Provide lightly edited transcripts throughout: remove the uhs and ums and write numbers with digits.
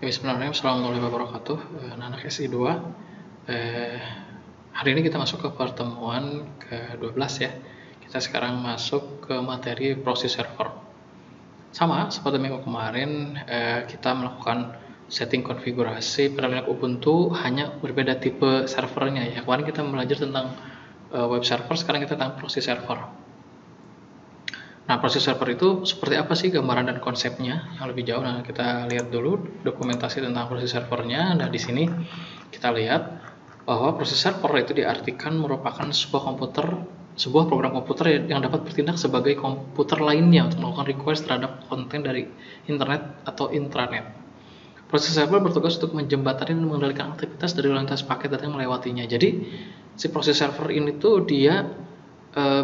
Bismillahirrahmanirrahim. Assalamualaikum warahmatullahi wabarakatuh. Anak SI2. Hari ini kita masuk ke pertemuan ke-12 ya. Kita sekarang masuk ke materi proxy server. Sama seperti minggu kemarin, kita melakukan setting konfigurasi pada Linux Ubuntu, hanya berbeda tipe servernya ya. Kemarin kita belajar tentang web server, sekarang kita tentang proxy server. Nah, proxy server itu seperti apa sih gambaran dan konsepnya yang lebih jauh? Nah, kita lihat dulu dokumentasi tentang proxy servernya. Nah, di sini kita lihat bahwa proxy server itu diartikan merupakan sebuah program komputer yang dapat bertindak sebagai komputer lainnya untuk melakukan request terhadap konten dari internet atau intranet. Proxy server bertugas untuk menjembatani dan mengendalikan aktivitas dari lintas paket data yang melewatinya. Jadi, si proxy server ini tuh dia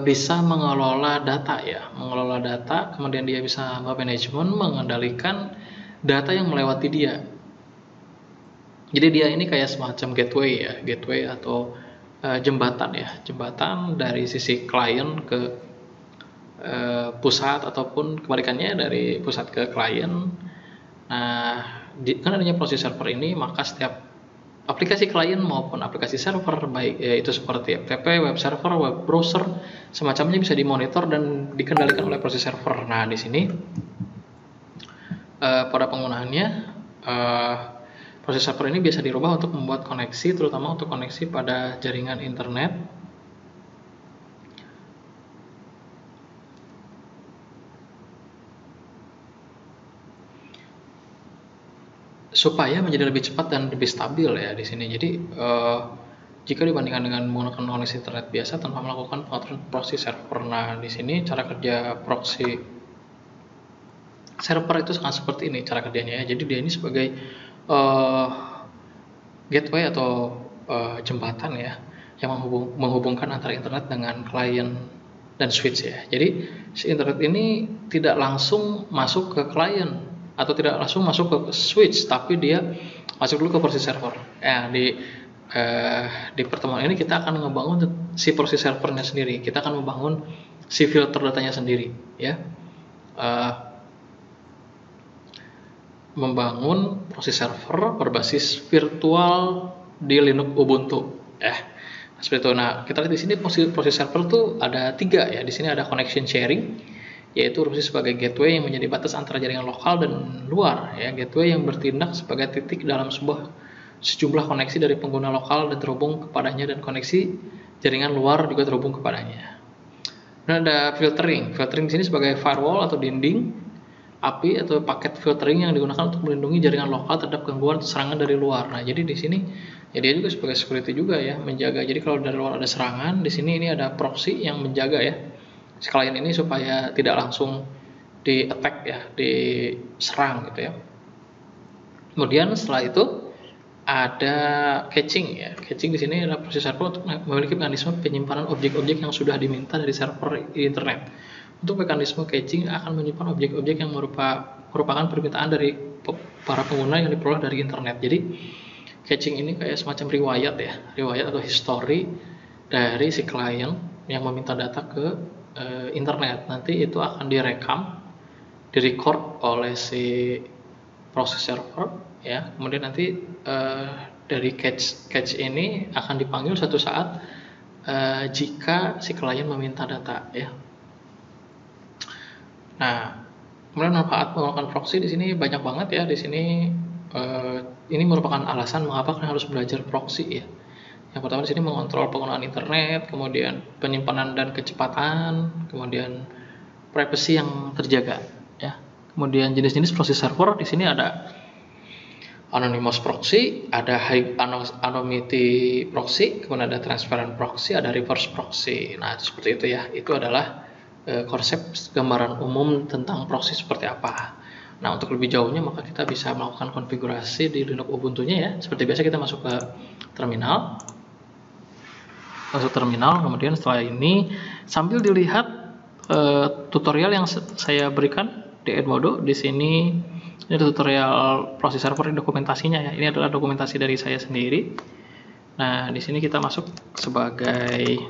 bisa mengelola data ya, kemudian dia bisa manajemen, mengendalikan data yang melewati dia. Jadi dia ini kayak semacam gateway atau jembatan dari sisi klien ke pusat ataupun kebalikannya dari pusat ke klien. Nah, kan adanya proxy server ini, maka setiap aplikasi klien maupun aplikasi server, baik yaitu seperti FTP, web server, web browser, semacamnya bisa dimonitor dan dikendalikan oleh proxy server. Nah, di sini pada penggunaannya proxy server ini biasa dirubah untuk membuat koneksi, terutama untuk koneksi pada jaringan internet. Supaya menjadi lebih cepat dan lebih stabil ya di sini. Jadi jika dibandingkan dengan menggunakan koneksi internet biasa tanpa melakukan pengaturan proxy server. Nah, di sini cara kerja proxy server itu sangat seperti ini cara kerjanya ya. Jadi dia ini sebagai gateway atau jembatan ya, yang menghubungkan antara internet dengan klien dan switch ya. Jadi si internet ini tidak langsung masuk ke klien atau tidak langsung masuk ke switch, tapi dia masuk dulu ke proxy server. Ya, di pertemuan ini kita akan membangun si proxy servernya sendiri. Kita akan membangun si filter datanya sendiri, ya. Membangun proxy server berbasis virtual di Linux Ubuntu. Seperti itu. Nah, kita lihat di sini proxy server tuh ada 3 ya. Di sini ada connection sharing, yaitu berfungsi sebagai gateway yang menjadi batas antara jaringan lokal dan luar ya. Gateway yang bertindak sebagai titik dalam sejumlah koneksi dari pengguna lokal dan terhubung kepadanya, dan koneksi jaringan luar juga terhubung kepadanya. Dan ada filtering di sini sebagai firewall atau dinding API atau paket filtering yang digunakan untuk melindungi jaringan lokal terhadap gangguan serangan dari luar. Nah, jadi di sini ya dia juga sebagai security juga ya, menjaga. Jadi kalau dari luar ada serangan, di sini ini ada proxy yang menjaga ya si klien ini supaya tidak langsung di attack ya, diserang gitu ya. Kemudian setelah itu ada caching ya. Caching di sini adalah proxy server untuk memiliki mekanisme penyimpanan objek-objek yang sudah diminta dari server internet. Untuk mekanisme caching akan menyimpan objek-objek yang merupakan permintaan dari para pengguna yang diperoleh dari internet. Jadi caching ini kayak semacam riwayat atau history dari si klien yang meminta data ke internet. Nanti itu akan direcord oleh si proxy server ya. Kemudian nanti dari cache ini akan dipanggil suatu saat jika si klien meminta data ya. Nah, kemudian manfaat menggunakan proxy di sini banyak banget ya. Di sini ini merupakan alasan mengapa kalian harus belajar proxy ya. Yang pertama di sini mengontrol penggunaan internet, kemudian penyimpanan dan kecepatan, kemudian privacy yang terjaga ya. Kemudian jenis-jenis proxy server di sini ada anonymous proxy, ada high anonymity proxy, kemudian ada transparent proxy, ada reverse proxy. Nah, seperti itu ya. Itu adalah konsep gambaran umum tentang proxy seperti apa. Nah, untuk lebih jauhnya maka kita bisa melakukan konfigurasi di Linux Ubuntu-nya ya. Seperti biasa kita masuk ke terminal. Kemudian setelah ini sambil dilihat tutorial yang saya berikan di Edmodo. Di sini ini tutorial proxy server, dokumentasinya ya. Ini adalah dokumentasi dari saya sendiri. Nah, di sini kita masuk sebagai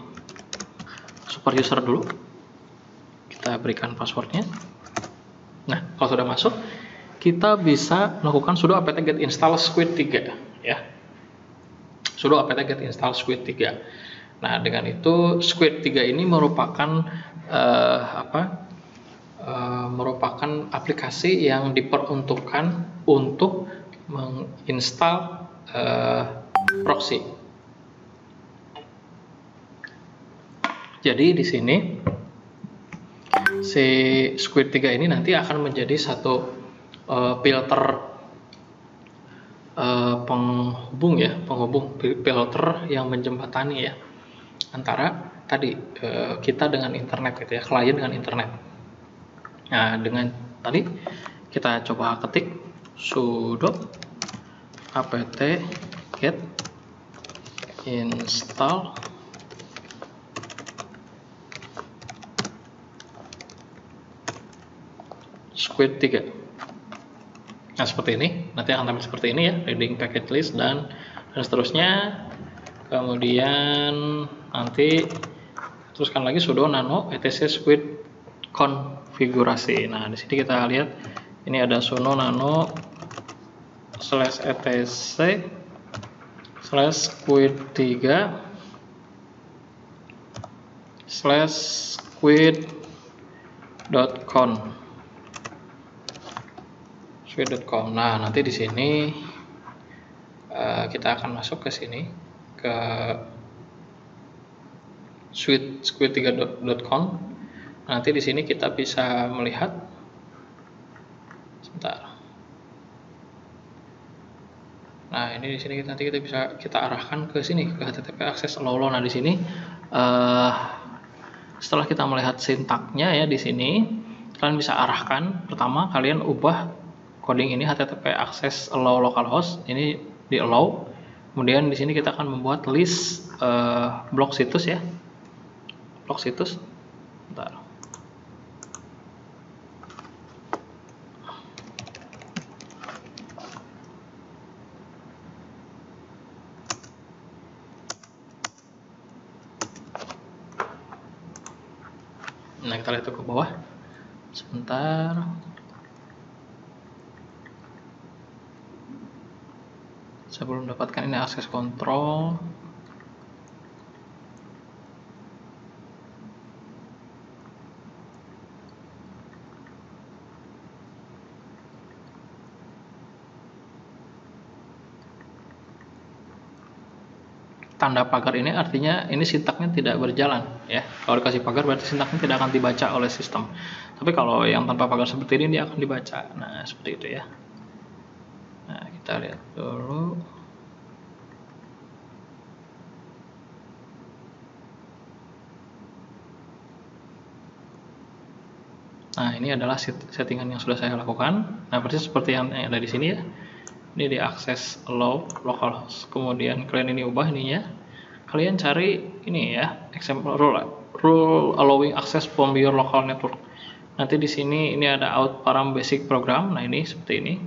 super user dulu. Kita berikan passwordnya. Nah, kalau sudah masuk, kita bisa melakukan sudo apt get install squid 3 ya. Sudo apt get install squid 3. Nah, dengan itu squid 3 ini merupakan merupakan aplikasi yang diperuntukkan untuk menginstal proxy. Jadi di sini si squid 3 ini nanti akan menjadi satu filter penghubung filter yang menjembatani ya antara tadi kita dengan internet gitu ya, klien dengan internet. Nah, dengan tadi kita coba ketik sudo apt get install squid 3. Nah, seperti ini, nanti akan tampil seperti ini ya, reading packet list dan seterusnya. Kemudian nanti teruskan lagi sudo nano etc squid konfigurasi. Nah, di sini kita lihat ini ada sudo nano /etc /squid 3 /squid.conf. Nah, nanti di sini kita akan masuk ke sini ke squid3.conf. Nanti di sini kita bisa melihat sebentar. Nah, ini di sini nanti kita bisa arahkan ke sini ke http access allow. Nah, di sini setelah kita melihat sintaknya ya, di sini kalian bisa arahkan. Pertama, kalian ubah coding ini http access allow localhost ini di allow. Kemudian di sini kita akan membuat list blok situs ya, blok situs. Bentar. Nah, kita lihat ke bawah sebentar. Saya belum mendapatkan ini akses kontrol. Tanda pagar ini artinya ini sintaknya tidak berjalan ya. Kalau dikasih pagar berarti sintaknya tidak akan dibaca oleh sistem. Tapi kalau yang tanpa pagar seperti ini dia akan dibaca. Nah, seperti itu ya. Nah, kita lihat dulu. Nah, ini adalah settingan yang sudah saya lakukan. Nah, persis seperti yang ada di sini ya. Ini di access allow localhost. Kemudian kalian ini ubah ininya. Kalian cari ini ya, example rule allowing access from your local network. Nanti di sini ini ada out param basic program. Nah, ini seperti ini.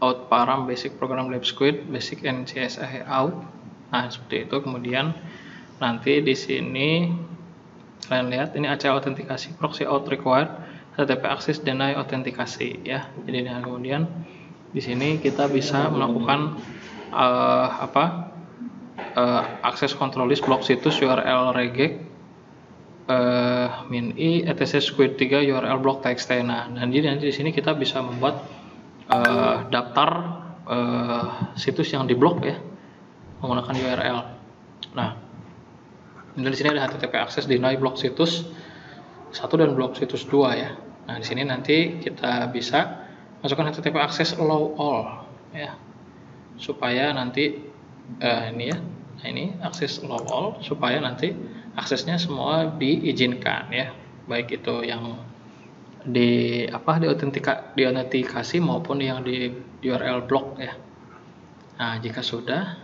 Out param basic program lab squid basic NCSA out. Nah, seperti itu. Kemudian nanti di sini kalian lihat ini ACA autentikasi proxy out required HTTP access deny autentikasi ya. Jadi kemudian di sini kita bisa melakukan akses control list blok situs URL regec min i etc squid 3 URL blok txt. Nah, dan jadi nanti di sini kita bisa membuat daftar situs yang diblok ya menggunakan URL. Nah, dan di sini ada HTTP access deny blok situs 1 dan blok situs 2 ya. Nah, di sini nanti kita bisa masukkan HTTP access allow all ya. Supaya nanti ini ya. Nah, ini access allow all supaya nanti aksesnya semua diizinkan ya. Baik itu yang diautentikasi maupun yang di URL blok ya. Nah, jika sudah,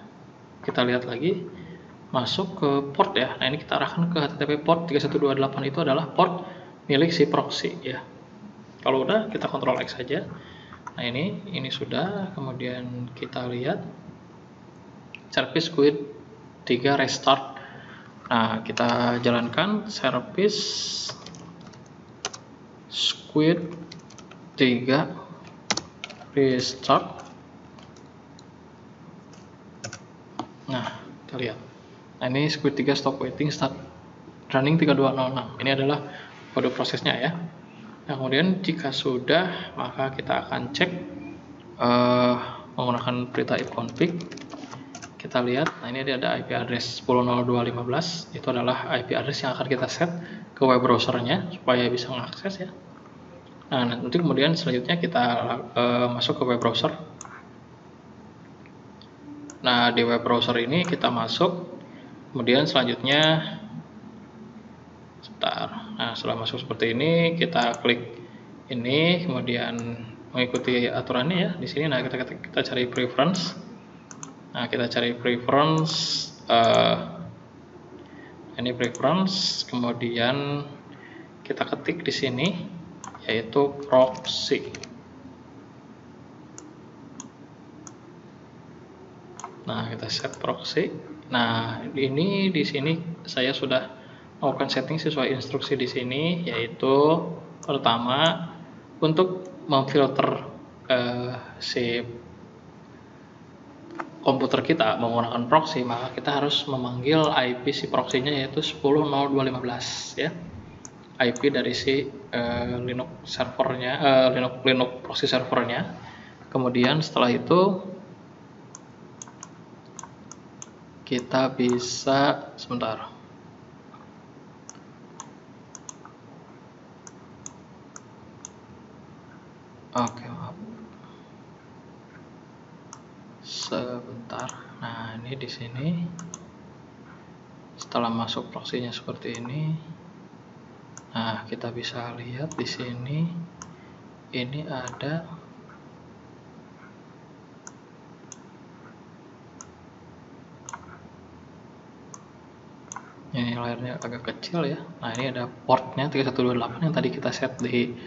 kita lihat lagi masuk ke port ya. Nah, ini kita arahkan ke HTTP port 3128 itu adalah port milik si proxy ya. Kalau udah, kita Ctrl X saja. Nah, ini sudah. Kemudian kita lihat service squid 3 restart. Nah, kita jalankan service squid 3 restart. Nah, kita lihat. Nah, ini Squid 3 stop waiting start running 3206. Ini adalah kode prosesnya ya. Nah, kemudian jika sudah, maka kita akan cek menggunakan perintah ifconfig. Kita lihat, nah ini ada IP address 10.02.15. Itu adalah IP address yang akan kita set ke web browsernya supaya bisa mengakses ya. Nah, nanti kemudian selanjutnya kita masuk ke web browser. Nah, di web browser ini kita masuk, kemudian selanjutnya nah setelah masuk seperti ini kita klik ini, kemudian mengikuti aturannya ya di sini. Nah, kita cari preference. Nah, kita cari preference, ini preference, kemudian kita ketik di sini yaitu proxy. Nah, kita set proxy. Nah, ini di sini saya sudah melakukan setting sesuai instruksi di sini, yaitu pertama untuk memfilter si komputer kita menggunakan proxy, maka kita harus memanggil IP si proxy-nya yaitu 10.02.15 ya. IP dari si Linux servernya, Linux proxy servernya. Kemudian setelah itu kita bisa sebentar. Oke, maaf. Sebentar. Nah, ini di sini setelah masuk proxy-nya seperti ini. Nah, kita bisa lihat di sini ini ada ini layarnya agak kecil ya. Nah, ini ada portnya 3128 yang tadi kita set di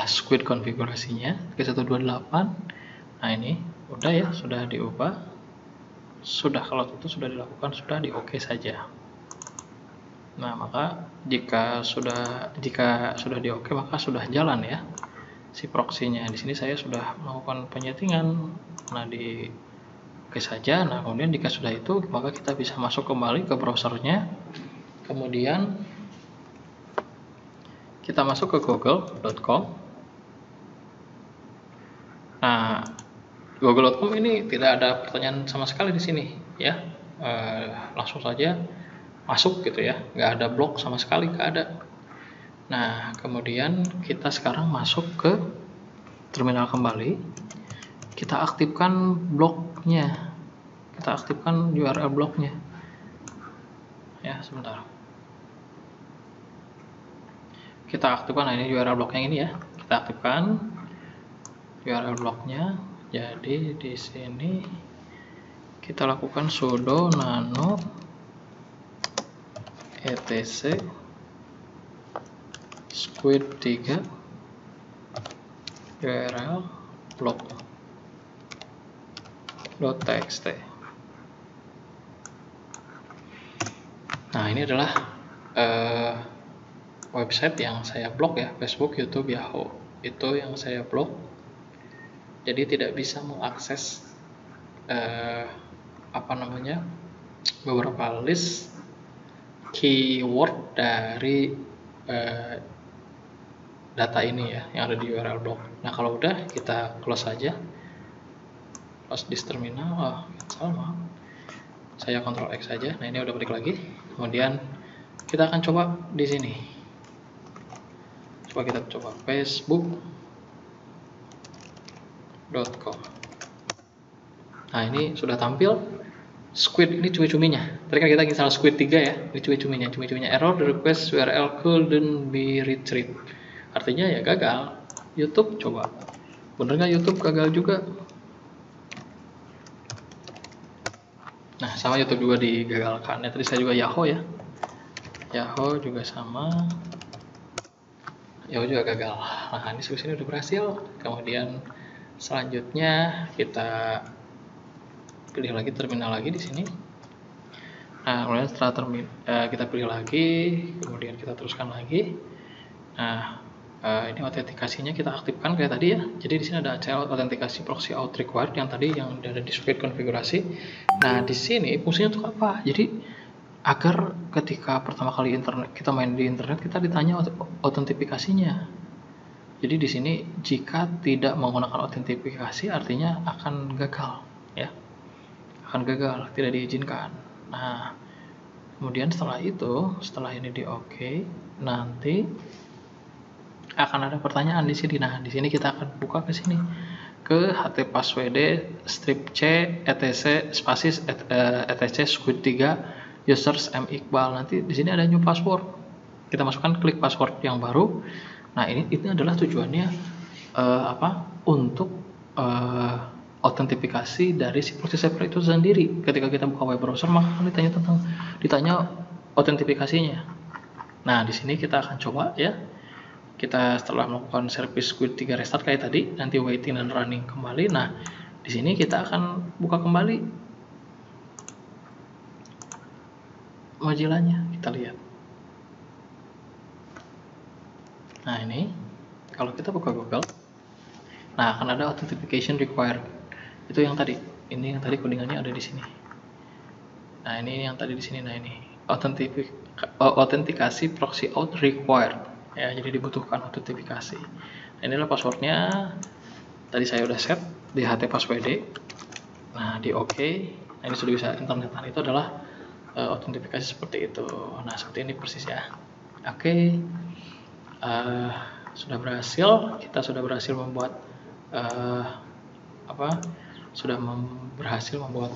Squid konfigurasinya 3128. Nah, ini udah ya, sudah diubah. Sudah, kalau itu sudah dilakukan, sudah di OK saja. Nah, maka jika sudah di OK, maka sudah jalan ya si proxy-nya. Di sini saya sudah melakukan penyetingan. Nah, di OK saja. Nah, kemudian jika sudah itu, maka kita bisa masuk kembali ke browsernya. Kemudian kita masuk ke google.com. Nah, google.com ini tidak ada pertanyaan sama sekali di sini ya. Langsung saja masuk gitu ya, nggak ada blok sama sekali, nggak ada. Nah, kemudian kita sekarang masuk ke terminal kembali. Kita aktifkan bloknya, kita aktifkan URL bloknya ya. Sebentar, kita aktifkan. Nah, ini URL bloknya ini ya, kita aktifkan URL bloknya. Jadi di sini kita lakukan sudo nano etc squid 3 URL blog.txt. Nah, ini adalah website yang saya blok ya, Facebook, YouTube, Yahoo, itu yang saya blok. Jadi tidak bisa mengakses beberapa list keyword dari data ini ya, yang ada di URL blog. Nah, kalau udah, kita close saja, close di terminal. Salah, saya Ctrl X saja. Nah, ini udah balik lagi. Kemudian kita akan coba di sini. Coba kita coba facebook.com. Nah, ini sudah tampil Squid, ini cumi-cuminya. Tadi kan kita install Squid 3 ya. Ini cumi-cuminya. Cumi-cuminya error, the request URL couldn't be retrieved. Artinya ya gagal. YouTube coba. Bener nggak YouTube gagal juga? Nah, sama YouTube juga digagalkan. Ya, tadi saya juga Yahoo ya. Yahoo juga sama. Yahoo juga gagal. Nah, ini solusinya udah berhasil. Kemudian selanjutnya kita pilih lagi terminal lagi di sini. Nah, kemudian setelah kita pilih lagi, kemudian kita teruskan lagi. Nah, Ini autentikasinya kita aktifkan kayak tadi ya. Jadi di sini ada CL autentikasi proxy out required yang tadi yang ada di script konfigurasi. Nah, di sini fungsinya untuk apa? Jadi agar ketika pertama kali kita main di internet kita ditanya autentifikasinya. Jadi di sini jika tidak menggunakan autentifikasi artinya akan gagal ya. Akan gagal, tidak diizinkan. Nah, kemudian setelah ini di OK, nanti akan ada pertanyaan di sini. Nah, di sini kita akan buka ke sini ke htpasswd strip c etc spasis etc squid 3 users m iqbal. Nanti di sini ada new password. Kita masukkan klik password yang baru. Nah, ini adalah tujuannya untuk autentifikasi dari si proxy server itu sendiri. Ketika kita buka web browser maka akan ditanya autentifikasinya. Nah, di sini kita akan coba ya. Kita setelah melakukan service squid 3 restart kayak tadi, nanti waiting dan running kembali. Nah, di sini kita akan buka kembali Mozilla-nya, kita lihat. Nah, ini kalau kita buka Google, nah akan ada authentication required. Itu yang tadi. Ini yang tadi codingannya ada di sini. Nah, ini yang tadi di sini. Nah, ini autentikasi proxy out required. Ya, jadi dibutuhkan autentifikasi. Nah, inilah passwordnya. Tadi saya udah set di htpasswd. Nah, di OK. Nah, ini sudah bisa internetan. Itu adalah autentifikasi seperti itu. Nah, seperti ini persis ya. Oke. Sudah berhasil. Kita sudah berhasil membuat berhasil membuat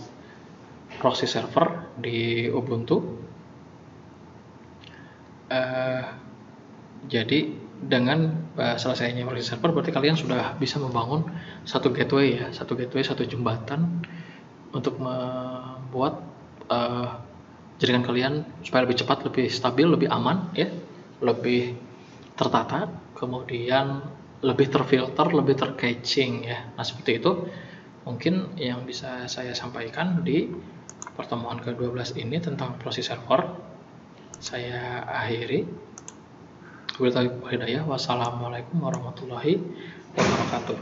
proxy server di Ubuntu. Jadi dengan selesainya proxy server berarti kalian sudah bisa membangun satu gateway, satu jembatan untuk membuat jaringan kalian supaya lebih cepat, lebih stabil, lebih aman ya, lebih tertata, kemudian lebih terfilter, lebih tercaching ya. Nah, seperti itu mungkin yang bisa saya sampaikan di pertemuan ke-12 ini tentang proxy server. Saya akhiri. Wassalamualaikum warahmatullahi wabarakatuh.